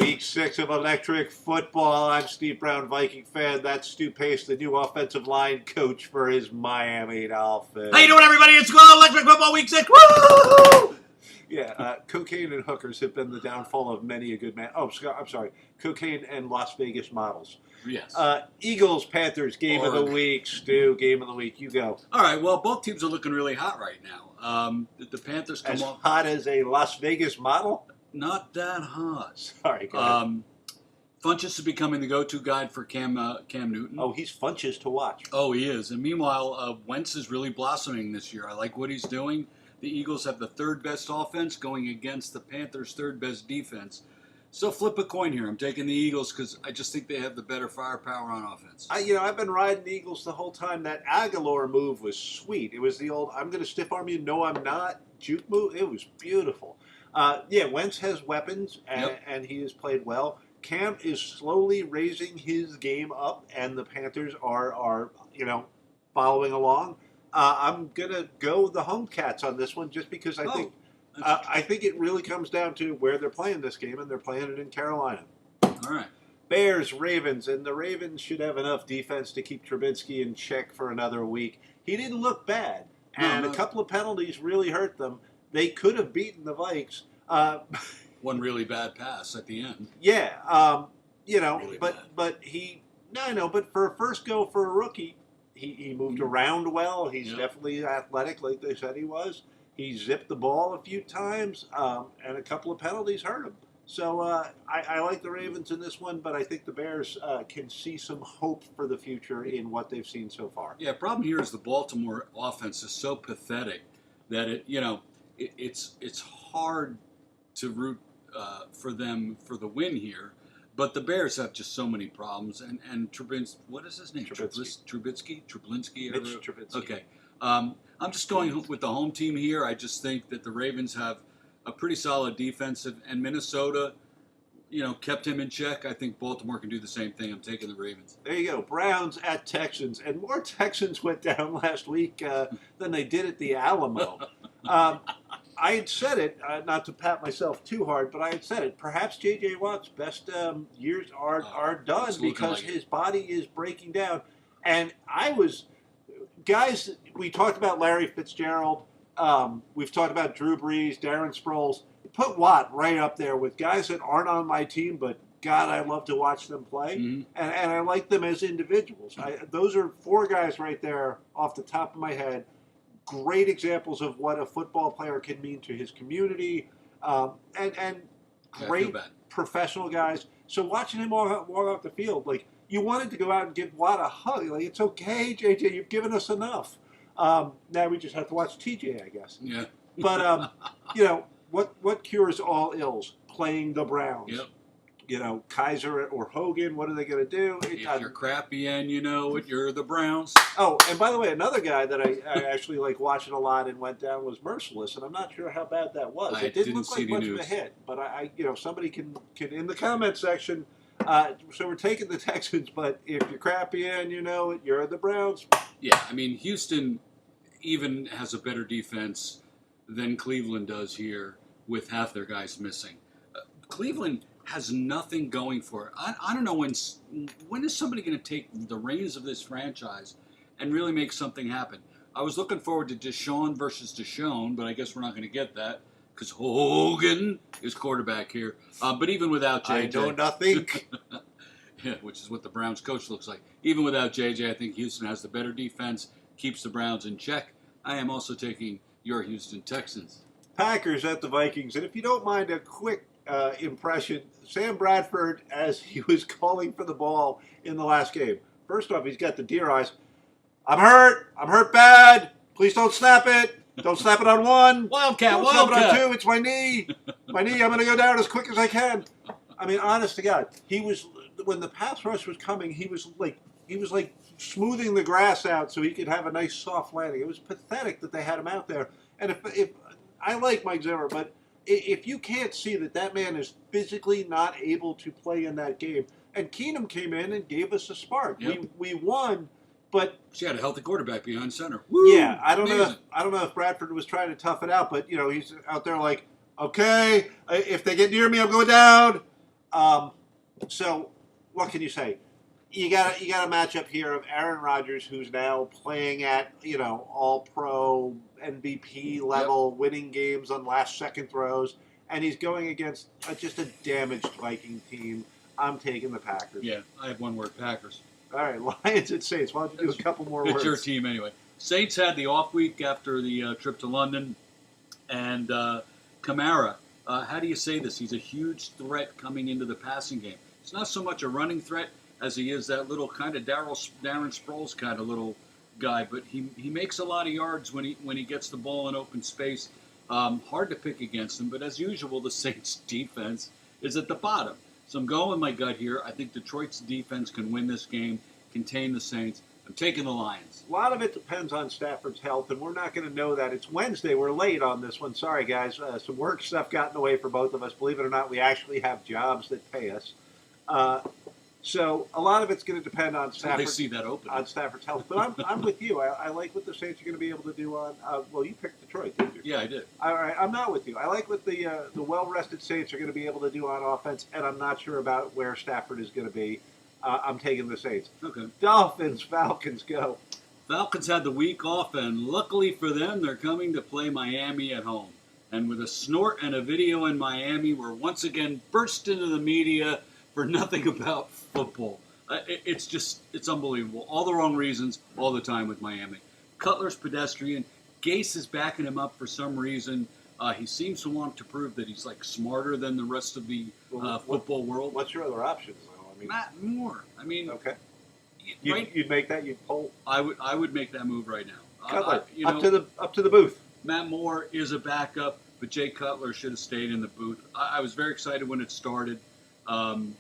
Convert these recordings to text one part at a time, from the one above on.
Week 6 of electric football. I'm Steve Brown, Viking fan. That's Stu Pace, the new offensive line coach for his Miami Dolphins. How you doing, everybody? It's Electric Football Week 6. Woo! Yeah, cocaine and hookers have been the downfall of many a good man. Oh, I'm sorry. Cocaine and Las Vegas models. Yes. Eagles, Panthers, game of the week. Stu, game of the week. You go. All right, well, both teams are looking really hot right now. The Panthers come As off. hot as a Las Vegas model? Not that hot. Sorry, go ahead. Funchess is becoming the go-to guide for Cam Newton. Oh, he's Funchess to watch. Oh, he is. And meanwhile, Wentz is really blossoming this year. I like what he's doing. The Eagles have the third best offense going against the Panthers' third best defense. So flip a coin here. I'm taking the Eagles because I just think they have the better firepower on offense. I've been riding the Eagles the whole time. That Aguilar move was sweet. It was the old, I'm going to stiff arm you, no I'm not, juke move. It was beautiful. Wentz has weapons, and he has played well. Cam is slowly raising his game up, and the Panthers are following along. I'm going to go the home cats on this one just because I think it really comes down to where they're playing this game, and they're playing it in Carolina. All right. Bears, Ravens, and the Ravens should have enough defense to keep Trubisky in check for another week. He didn't look bad, and a couple of penalties really hurt them. They could have beaten the Vikes. One really bad pass at the end. Yeah, Really but for a first go for a rookie, he moved around well. He's definitely athletic, like they said he was. He zipped the ball a few times, and a couple of penalties hurt him. So I like the Ravens in this one, but I think the Bears can see some hope for the future in what they've seen so far. Yeah, problem here is the Baltimore offense is so pathetic that it's hard to root for them for the win here. But the Bears have just so many problems, and Trubinsky, what is his name? Trubinsky. Mitch Trubisky. Okay. I'm just going with the home team here. I just think that the Ravens have a pretty solid defensive, and Minnesota, kept him in check. I think Baltimore can do the same thing. I'm taking the Ravens. There you go. Browns at Texans, and more Texans went down last week than they did at the Alamo. I had said it, not to pat myself too hard, but I had said it. Perhaps J.J. Watt's best years are done because his body is breaking down. And guys, we talked about Larry Fitzgerald. We've talked about Drew Brees, Darren Sproles. Put Watt right up there with guys that aren't on my team, but God, I love to watch them play. Mm-hmm. And I like them as individuals. Those are four guys right there off the top of my head. Great examples of what a football player can mean to his community, and great professional guys. So watching him walk off the field, like, you wanted to go out and give Watt a hug. Like, it's okay, JJ, you've given us enough. Now we just have to watch TJ, I guess. Yeah. But what cures all ills? Playing the Browns. Yep. Kaiser or Hogan, what are they going to do? If you're crappy and you know it, you're the Browns. Oh, and by the way, another guy that I actually like watching a lot and went down was Merciless, and I'm not sure how bad that was. It didn't look like much of a hit, but somebody can in the comment section. So we're taking the Texans, but if you're crappy and you know it, you're the Browns. Yeah, I mean, Houston even has a better defense than Cleveland does here with half their guys missing. Cleveland has nothing going for it. I don't know when is somebody going to take the reins of this franchise and really make something happen. I was looking forward to Deshaun versus Deshaun, but I guess we're not going to get that because Hogan is quarterback here. But even without JJ, I don't not think. Yeah, which is what the Browns coach looks like. Even without JJ, I think Houston has the better defense, keeps the Browns in check. I am also taking your Houston Texans. Packers at the Vikings, and if you don't mind a quick impression, Sam Bradford, as he was calling for the ball in the last game. First off, he's got the deer eyes. I'm hurt bad. Please don't snap it. Don't snap it on one. Wildcat. Snap it on two. It's my knee. I'm going to go down as quick as I can. I mean, honest to God, when the pass rush was coming, he was like smoothing the grass out so he could have a nice soft landing. It was pathetic that they had him out there. And if I like Mike Zimmer, but if you can't see that man is physically not able to play in that game, and Keenum came in and gave us a spark. Yep. We won, but she had a healthy quarterback behind center. Woo, yeah, I don't know if Bradford was trying to tough it out, but he's out there like, okay, if they get near me, I'm going down. So, what can you say? You got a matchup here of Aaron Rodgers, who's now playing at All Pro MVP level, winning games on last second throws, and he's going against just a damaged Viking team. I'm taking the Packers. Yeah, I have one word: Packers. All right, Lions and Saints. Why don't you do a couple more It's words? your team anyway. Saints had the off week after the trip to London, and Kamara. How do you say this? He's a huge threat coming into the passing game. It's not so much a running threat as he is that little kind of Darren Sproles kind of little guy, but he makes a lot of yards when he gets the ball in open space. Hard to pick against him, but as usual, the Saints' defense is at the bottom. So I'm going with my gut here. I think Detroit's defense can win this game, contain the Saints. I'm taking the Lions. A lot of it depends on Stafford's health, and we're not going to know that. It's Wednesday. We're late on this one. Sorry, guys. Some work stuff got in the way for both of us. Believe it or not, we actually have jobs that pay us. So a lot of it's going to depend on They Stafford. see that open. On Stafford's health. But I'm with you. I like what the Saints are going to be able to do on. Well, you picked Detroit, didn't you? Yeah, I did. All right, I'm not with you. I like what the well-rested Saints are going to be able to do on offense, and I'm not sure about where Stafford is going to be. I'm taking the Saints. Okay. Dolphins, Falcons, go. Falcons had the week off, and luckily for them, they're coming to play Miami at home. And with a snort and a video in Miami, we're once again burst into the media for nothing about football. It's unbelievable. All the wrong reasons, all the time with Miami. Cutler's pedestrian. Gase is backing him up for some reason. He seems to want to prove that he's like smarter than the rest of the football world. What's your other options, though? Matt Moore. I mean, Okay. right? You'd make that. You'd poll I would make that move right now. Cutler You up know, to the booth. Matt Moore is a backup, but Jay Cutler should have stayed in the booth. I was very excited when it started. The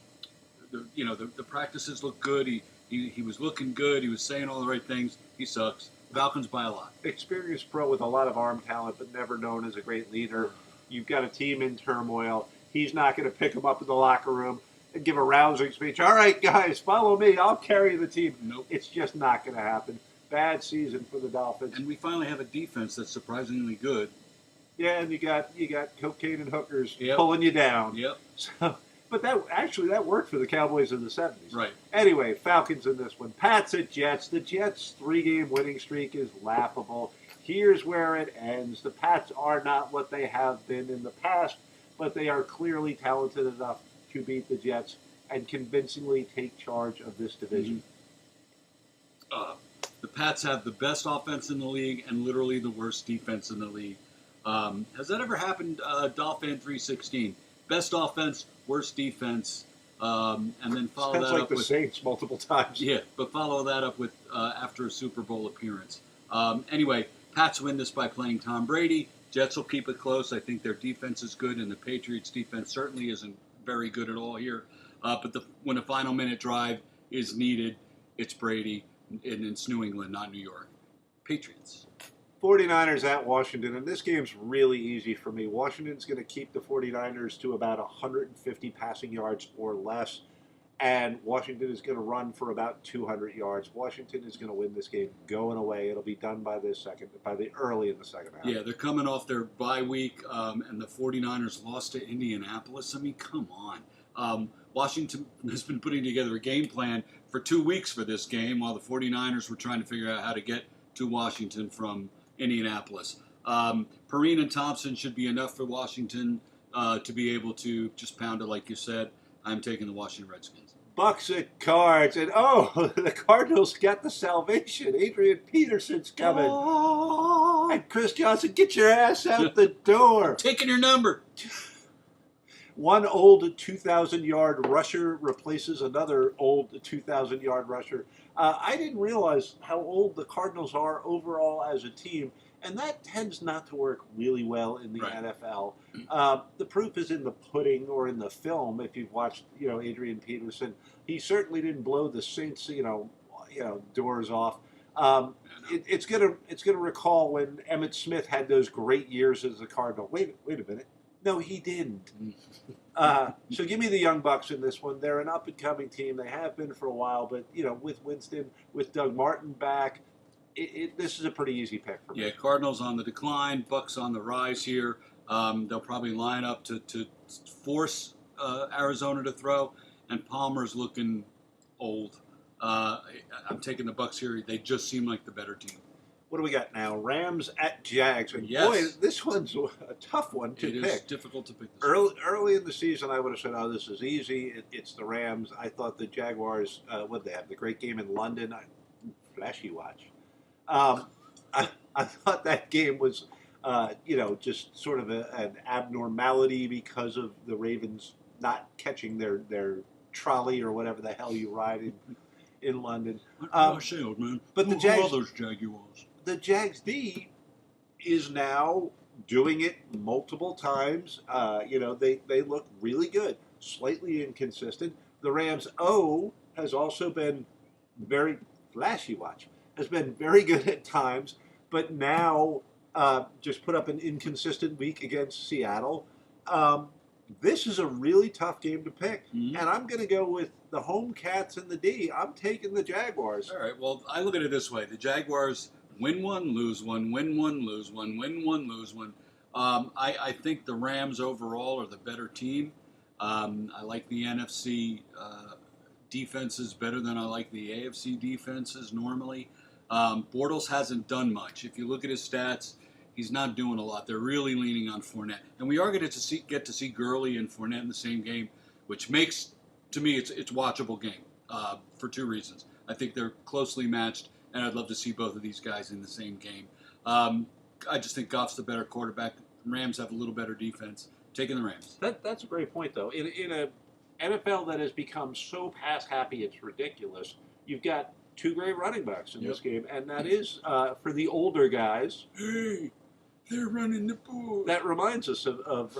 practices looked good. He was looking good. He was saying all the right things. He sucks. Falcons by a lot. Experienced pro with a lot of arm talent, but never known as a great leader. You've got a team in turmoil. He's not going to pick them up in the locker room and give a rousing speech. All right, guys, follow me. I'll carry the team. Nope. It's just not going to happen. Bad season for the Dolphins. And we finally have a defense that's surprisingly good. Yeah, and you got cocaine and hookers Yep. pulling you down. Yep. So, but that worked for the Cowboys in the 70s. Right. Anyway, Falcons in this one. Pats at Jets. The Jets' 3-game winning streak is laughable. Here's where it ends. The Pats are not what they have been in the past, but they are clearly talented enough to beat the Jets and convincingly take charge of this division. The Pats have the best offense in the league and literally the worst defense in the league. Has that ever happened, Dolphin 316? Best offense, worst defense, and then follow Sounds that like up the with Saints multiple times. yeah, but follow that up with after a Super Bowl appearance. Anyway, Pats win this by playing Tom Brady. Jets will keep it close. I think their defense is good, and the Patriots' defense certainly isn't very good at all here. But when a final minute drive is needed, it's Brady, and it's New England, not New York. Patriots. 49ers at Washington, and this game's really easy for me. Washington's going to keep the 49ers to about 150 passing yards or less, and Washington is going to run for about 200 yards. Washington is going to win this game going away. It'll be done by the early in the second half. Yeah, they're coming off their bye week, and the 49ers lost to Indianapolis. I mean, come on. Washington has been putting together a game plan for 2 weeks for this game while the 49ers were trying to figure out how to get to Washington from Indianapolis. Perrine and Thompson should be enough for Washington to be able to just pound it like you said. I'm taking the Washington Redskins. Bucks at Cards, and the Cardinals got the salvation. Adrian Peterson's coming. Oh, And Chris Johnson, get your ass out the door. taking your number. One old 2,000-yard rusher replaces another old 2,000-yard rusher. I didn't realize how old the Cardinals are overall as a team, and that tends not to work really well in the Right. NFL. The proof is in the pudding or in the film. If you've watched, Adrian Peterson, he certainly didn't blow the Saints, doors off. It's gonna recall when Emmitt Smith had those great years as a Cardinal. Wait a minute. No, he didn't. So give me the Young Bucks in this one. They're an up-and-coming team. They have been for a while, but with Winston, with Doug Martin back, this is a pretty easy pick for me. Yeah, Cardinals on the decline, Bucks on the rise here. They'll probably line up to force Arizona to throw, and Palmer's looking old. I'm taking the Bucks here. They just seem like the better team. What do we got now? Rams at Jags. And Yes. boy, this one's a tough one to It pick. is difficult to pick this one. Early in the season, I would have said, "Oh, this is easy. It's the Rams." I thought the Jaguars. What they have? The great game in London. Flashy watch. I thought that game was, just sort of an abnormality because of the Ravens not catching their trolley or whatever the hell you ride in London. I say, old man. But the Who Jags- are those Jaguars? The Jags D is now doing it multiple times. They look really good, slightly inconsistent. The Rams O has also been very flashy. Watch has been very good at times, but now just put up an inconsistent week against Seattle. This is a really tough game to pick, Mhm. and I'm going to go with the home Cats and the D. I'm taking the Jaguars. All right. Well, I look at it this way: the Jaguars win one, lose one, win one, lose one, win one, lose one. I think the Rams overall are the better team. I like the NFC defenses better than I like the AFC defenses normally. Bortles hasn't done much. If you look at his stats, he's not doing a lot. They're really leaning on Fournette, and we are going to get to see Gurley and Fournette in the same game, which makes, to me, it's watchable game for two reasons. I think they're closely matched, and I'd love to see both of these guys in the same game. I just think Goff's the better quarterback. Rams have a little better defense. Taking the Rams. That's a great point, though. In a NFL that has become so pass happy, it's ridiculous. You've got two great running backs in this game, and that is for the older guys. Hey, they're running the ball. That reminds us of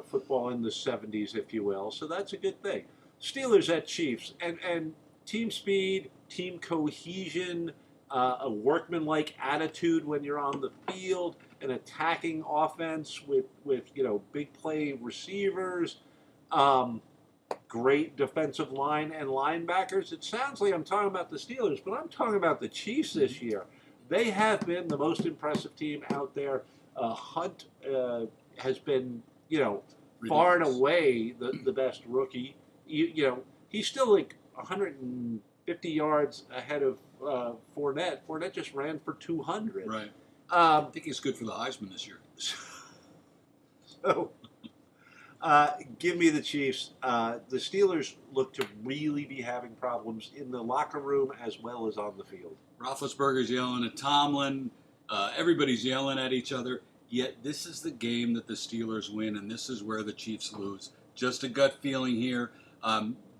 football in the '70s, if you will. So that's a good thing. Steelers at Chiefs, and team speed, team cohesion, a workmanlike attitude when you're on the field, an attacking offense with big play receivers, great defensive line and linebackers. It sounds like I'm talking about the Steelers, but I'm talking about the Chiefs this year. They have been the most impressive team out there. Hunt has been, far and away the best rookie. He's still like 150 yards ahead of Fournette. Fournette just ran for 200. Right. I Um, think he's good for the Heisman this year. so, give me the Chiefs. The Steelers look to really be having problems in the locker room as well as on the field. Roethlisberger's yelling at Tomlin. Everybody's yelling at each other. Yet this is the game that the Steelers win, and this is where the Chiefs lose. Just a gut feeling here.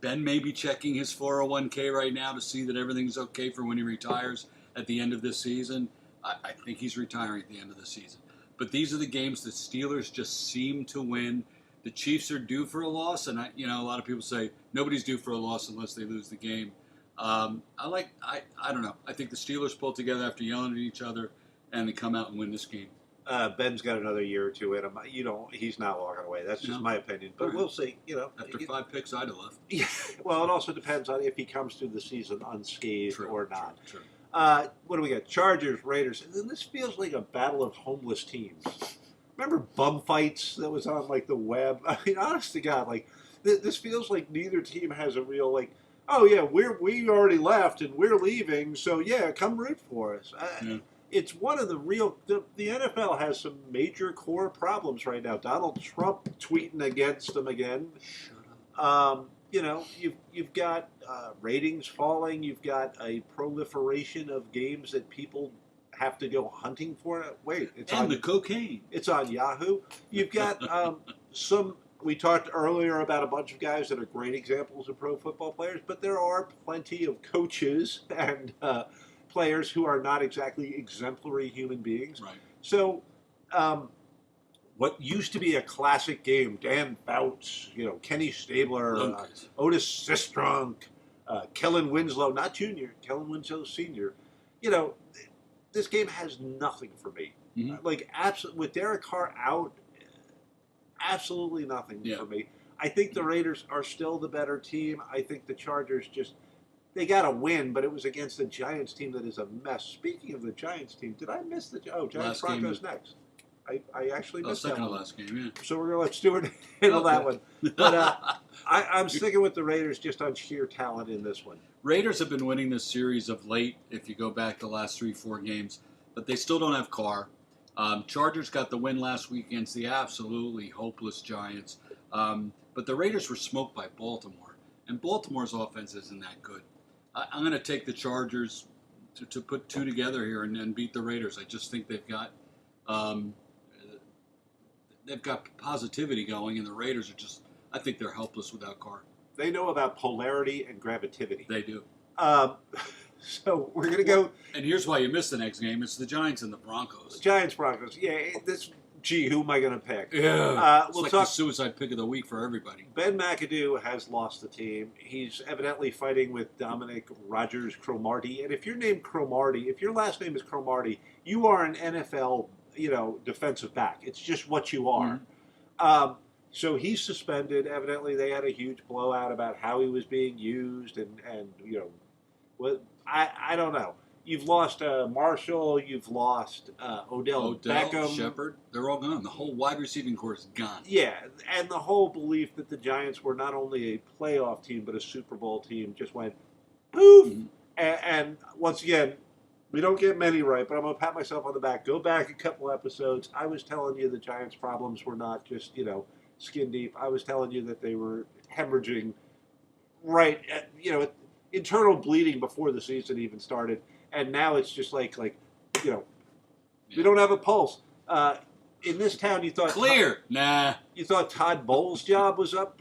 Ben may be checking his 401k right now to see that everything's okay for when he retires at the end of this season. I think he's retiring at the end of the season. But these are the games that Steelers just seem to win. The Chiefs are due for a loss, and a lot of people say nobody's due for a loss unless they lose the game. I don't know. I think the Steelers pull together after yelling at each other, and they come out and win this game. Ben's got another year or two in him. He's not walking away. That's just No. my opinion. But All right. we'll see. After 5 picks, I'd have left. Yeah, well, it also depends on if he comes through the season unscathed or not. True. What do we got? Chargers, Raiders. And then this feels like a battle of homeless teams. Remember bum fights that was on like the web? I mean, honest to God, like this feels like neither team has a real like. Oh yeah, we already left and we're leaving, so yeah, come root for us. Yeah. It's one of the real. The NFL has some major core problems right now. Donald Trump tweeting against them again. You've got ratings falling. You've got a proliferation of games that people have to go hunting for. Wait, And the cocaine. it's on Yahoo. You've got some. We talked earlier about a bunch of guys that are great examples of pro football players, but there are plenty of coaches and players who are not exactly exemplary human beings. Right. So, what used to be a classic game, Dan Fouts, Kenny Stabler, Lucas. Otis Sistrunk, Kellen Winslow, not junior, Kellen Winslow senior. This game has nothing for me. Mhm. With Derek Carr out, absolutely nothing Yeah. for me. I think the Raiders are still the better team. I think the Chargers they got a win, but it was against a Giants team that is a mess. Speaking of the Giants team, did I miss Giants Last Broncos game. next? I actually Oh, missed that second to one. last game, yeah. So we're going to let Stewart handle that Okay. one. But I'm sticking with the Raiders just on sheer talent in this one. Raiders have been winning this series of late, if you go back the last 3-4 games, but they still don't have Carr. Chargers got the win last week against the absolutely hopeless Giants. But the Raiders were smoked by Baltimore, and Baltimore's offense isn't that good. I'm going to take the Chargers to put two together here and beat the Raiders. I just think they've got positivity going, and the Raiders are just, I think they're helpless without Carr. They know about polarity and gravitivity. They do. So we're going to go And here's why you missed the next game. It's the Giants and the Broncos. Giants Broncos. Yeah, who am I going to pick? Yeah. It's We'll like talk. the suicide pick of the week for everybody. Ben McAdoo has lost the team. He's evidently fighting with Dominic Rogers Cromartie. And if you're named Cromartie, if your last name is Cromartie, you are an NFL, defensive back. It's just what you are. Mm-hmm. So he's suspended. Evidently, they had a huge blowout about how he was being used, and I don't know. You've lost Marshall. You've lost Odell Beckham. Shepard, they're all gone. The whole wide receiving core is gone. Yeah, and the whole belief that the Giants were not only a playoff team but a Super Bowl team just went poof. Mhm. And once again, we don't get many right, but I'm going to pat myself on the back. Go back a couple episodes. I was telling you the Giants' problems were not just, skin deep. I was telling you that they were hemorrhaging right at, internal bleeding before the season even started. And now it's just like we don't have a pulse. In this town, you thought Clear. Nah. you thought Todd Bowles' job was up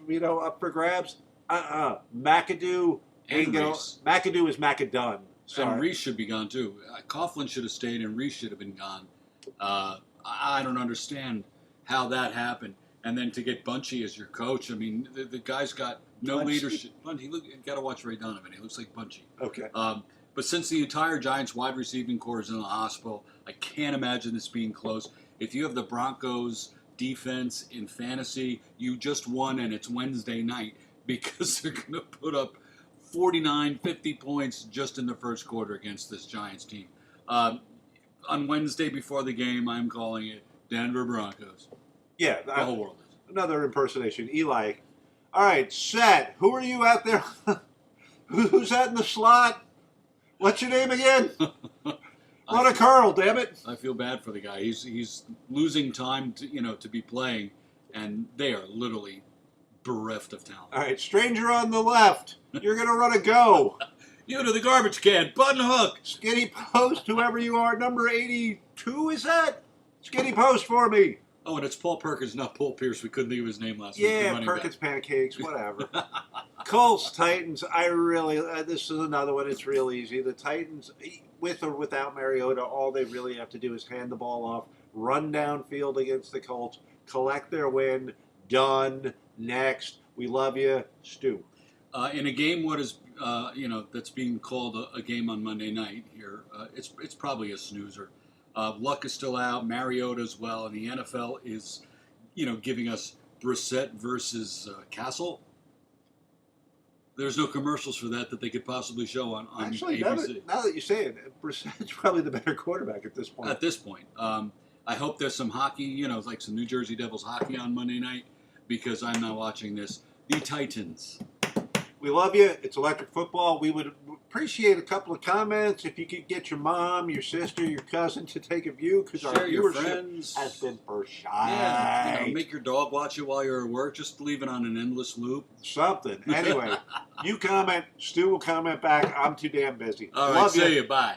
for grabs. McAdoo ain't And gonna. Reese. McAdoo is McAdone. And Sorry. Reese should be gone too. Coughlin should have stayed, and Reese should have been gone. I don't understand how that happened. And then to get Bunchy as your coach, I mean, the guy's got no Bunchy? leadership. You got to watch Ray Donovan. He looks like Bunchy. Okay. But since the entire Giants wide receiving core is in the hospital, I can't imagine this being close. If you have the Broncos defense in fantasy, you just won, and it's Wednesday night because they're going to put up 49, 50 points just in the first quarter against this Giants team. On Wednesday before the game, I'm calling it Denver Broncos. Yeah. The whole world is. Another impersonation. Eli. All right, Seth. Who are you out there? Who's that in the slot? What's your name again? Run a curl, damn it. I feel bad for the guy. He's losing time to be playing, and they are literally bereft of talent. All right, stranger on the left. You're going to run a go. You to the garbage can, button hook. Skinny post, whoever you are, number 82, is that? Skinny post for me. Oh, and it's Paul Perkins, not Paul Pierce. We couldn't think of his name last week. The Yeah, running Perkins back. pancakes, whatever. Colts, Titans, I really, this is another one, it's real easy. The Titans, with or without Mariota, all they really have to do is hand the ball off, run downfield against the Colts, collect their win, done, next, we love you, Stu. In a game, that's being called a game on Monday night here, it's probably a snoozer. Luck is still out, Mariota as well, and the NFL is, giving us Brissett versus Castle. There's no commercials for that they could possibly show on Actually, ABC. now that you say it, Brissett's probably the better quarterback at this point. At this point, I hope there's some hockey, like some New Jersey Devils hockey on Monday night, because I'm not watching this. The Titans. We love you. It's electric football. We would appreciate a couple of comments if you could get your mom, your sister, your cousin to take a view, because our Share your viewership friends. has been for shy. Yeah, make your dog watch it while you're at work. Just leave it on an endless loop. Something. Anyway, you comment. Stu will comment back. I'm too damn busy. All right, Love you. see you. Bye.